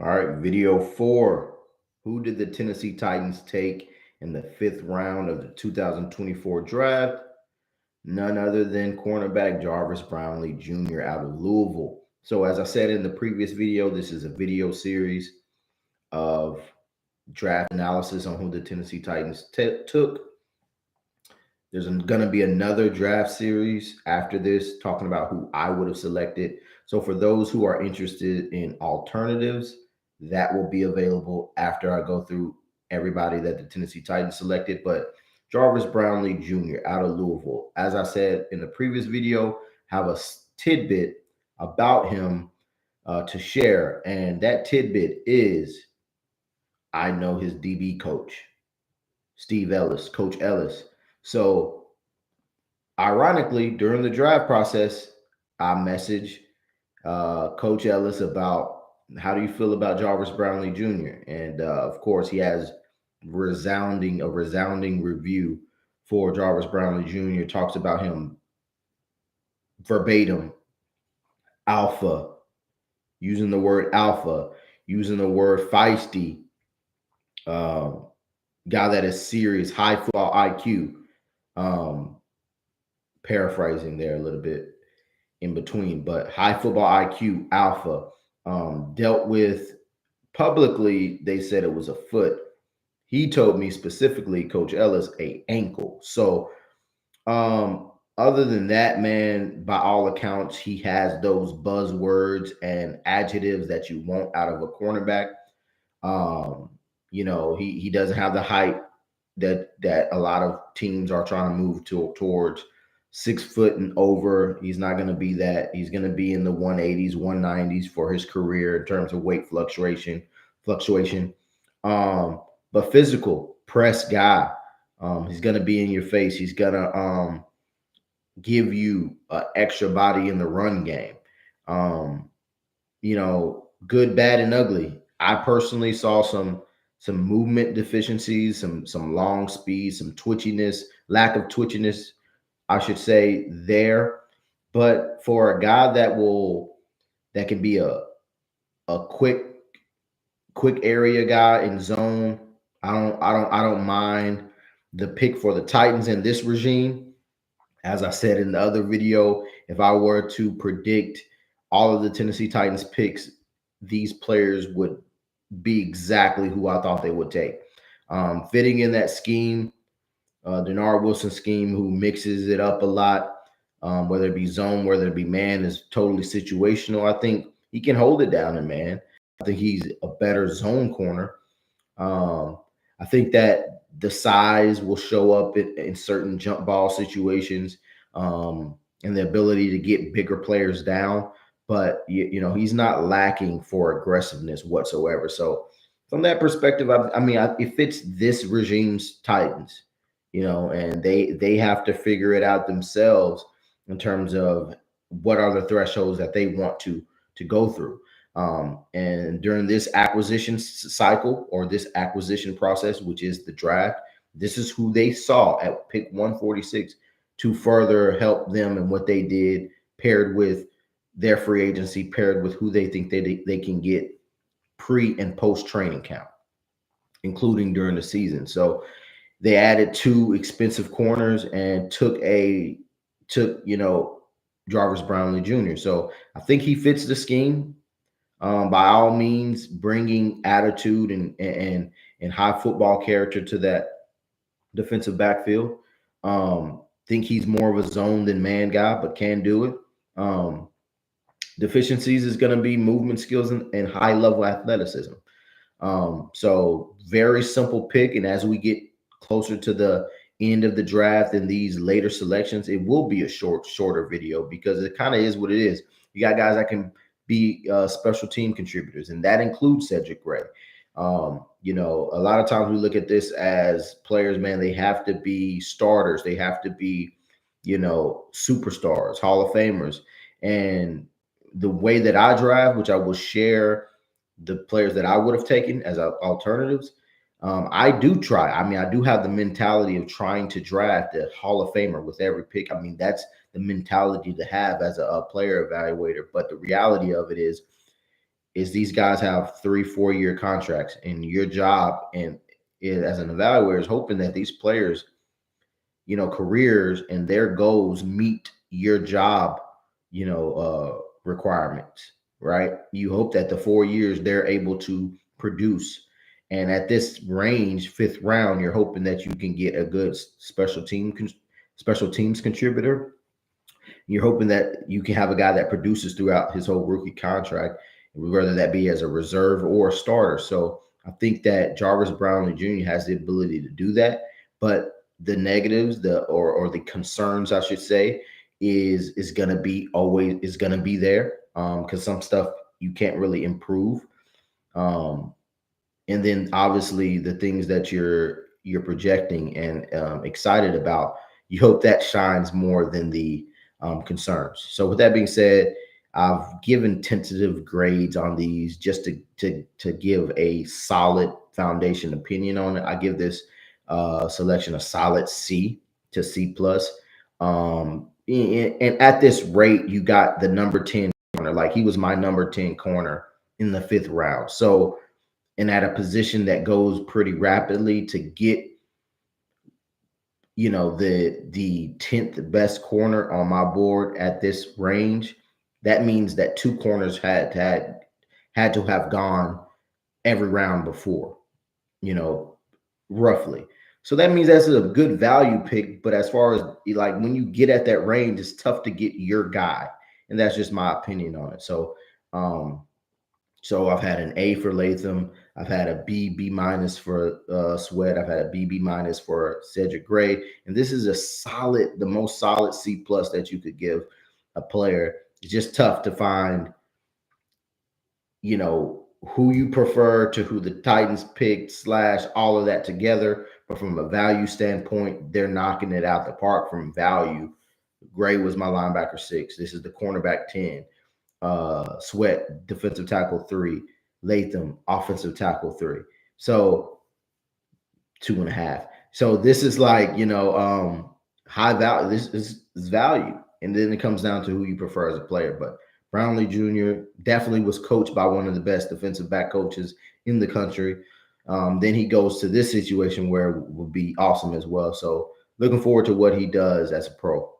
All right, video 4. Who did the Tennessee Titans take in the 5th round of the 2024 draft? None other than cornerback Jarvis Brownlee Jr. out of Louisville. So, as I said in the previous video, this is a video series of draft analysis on who the Tennessee Titans took. There's going to be another draft series after this talking about who I would have selected. So for those who are interested in alternatives, that will be available after I go through everybody that the Tennessee Titans selected. But Jarvis Brownlee Jr. out of Louisville, as I said in the previous video, have a tidbit about him to share. And that tidbit is I know his DB coach, Steve Ellis, Coach Ellis. So ironically, during the draft process, I messaged Coach Ellis about how do you feel about Jarvis Brownlee Jr. And of course, he has a resounding review for Jarvis Brownlee Jr. Talks about him verbatim, alpha, using the word alpha, using the word feisty, guy that is serious, high football IQ. Paraphrasing there a little bit in between, but high football IQ, alpha. Dealt with publicly, they said it was a foot. He told me specifically, Coach Ellis, a ankle. So, other than that, man, by all accounts, he has those buzzwords and adjectives that you want out of a cornerback. He doesn't have the height that a lot of teams are trying to move towards. 6 foot and over. He's not going to be that. He's going to be in the 180s, 190s for his career in terms of weight fluctuation. But physical, press guy. He's going to be in your face. He's going to give you extra body in the run game. Good, bad, and ugly. I personally saw some movement deficiencies, some long speed, some twitchiness, lack of twitchiness, I should say, there. But for a guy that can be a quick area guy in zone, I don't mind the pick for the Titans in this regime. As I said in the other video, if I were to predict all of the Tennessee Titans picks, these players would be exactly who I thought they would take. Fitting in that scheme, Denard Wilson scheme, who mixes it up a lot, whether it be zone, whether it be man, is totally situational. I think he can hold it down in man. I think he's a better zone corner. I think that the size will show up in certain jump ball situations, and the ability to get bigger players down. But he's not lacking for aggressiveness whatsoever. So from that perspective, it fits this regime's Titans. And they have to figure it out themselves in terms of what are the thresholds that they want to go through. And during this acquisition cycle or this acquisition process, which is the draft, this is who they saw at pick 146 to further help them in what they did, paired with their free agency, paired with who they think they can get pre and post training camp, including during the season. So they added 2 expensive corners and took Jarvis Brownlee Jr. So I think he fits the scheme. By all means, bringing attitude and high football character to that defensive backfield. Think he's more of a zone than man guy, but can do it. Deficiencies is going to be movement skills and high level athleticism. So very simple pick. And as we get closer to the end of the draft and these later selections, it will be a shorter video because it kind of is what it is. You got guys that can be special team contributors, and that includes Cedric Gray. A lot of times we look at this as players, man, they have to be starters. They have to be, superstars, Hall of Famers. And the way that I draft, which I will share the players that I would have taken as alternatives, I do try. I do have the mentality of trying to draft a Hall of Famer with every pick. That's the mentality to have as a player evaluator. But the reality of it is is these guys have 3-4 year contracts, and your job as an evaluator is hoping that these players, careers and their goals meet your job, requirements, right? You hope that the 4 years they're able to produce. And at this range, fifth round, you're hoping that you can get a good special teams contributor. You're hoping that you can have a guy that produces throughout his whole rookie contract, whether that be as a reserve or a starter. So I think that Jarvis Brownlee Jr. has the ability to do that. But the negatives, or the concerns, I should say, is gonna be there, because some stuff you can't really improve. And then obviously the things that you're projecting and excited about, you hope that shines more than the concerns. So with that being said, I've given tentative grades on these just to give a solid foundation opinion on it. I give this selection a solid C to C plus. And at this rate, you got the number 10 corner. Like, he was my number 10 corner in the 5th round. So, and at a position that goes pretty rapidly, to get, the 10th best corner on my board at this range, that means that 2 corners had to have gone every round before, roughly. So that means that's a good value pick. But as far as, like, when you get at that range, it's tough to get your guy. And that's just my opinion on it. So, I've had an A for Latham. I've had a B minus for Sweat. I've had a B minus for Cedric Gray. And this is the most solid C plus that you could give a player. It's just tough to find, who you prefer to who the Titans picked / all of that together. But from a value standpoint, they're knocking it out the park from value. Gray was my linebacker 6. This is the cornerback 10. Sweat, defensive tackle 3. Latham, offensive tackle 3. So 2.5. So this is like, high value. This is value. And then it comes down to who you prefer as a player. But Brownlee Jr. definitely was coached by one of the best defensive back coaches in the country. Then he goes to this situation where it would be awesome as well. So looking forward to what he does as a pro.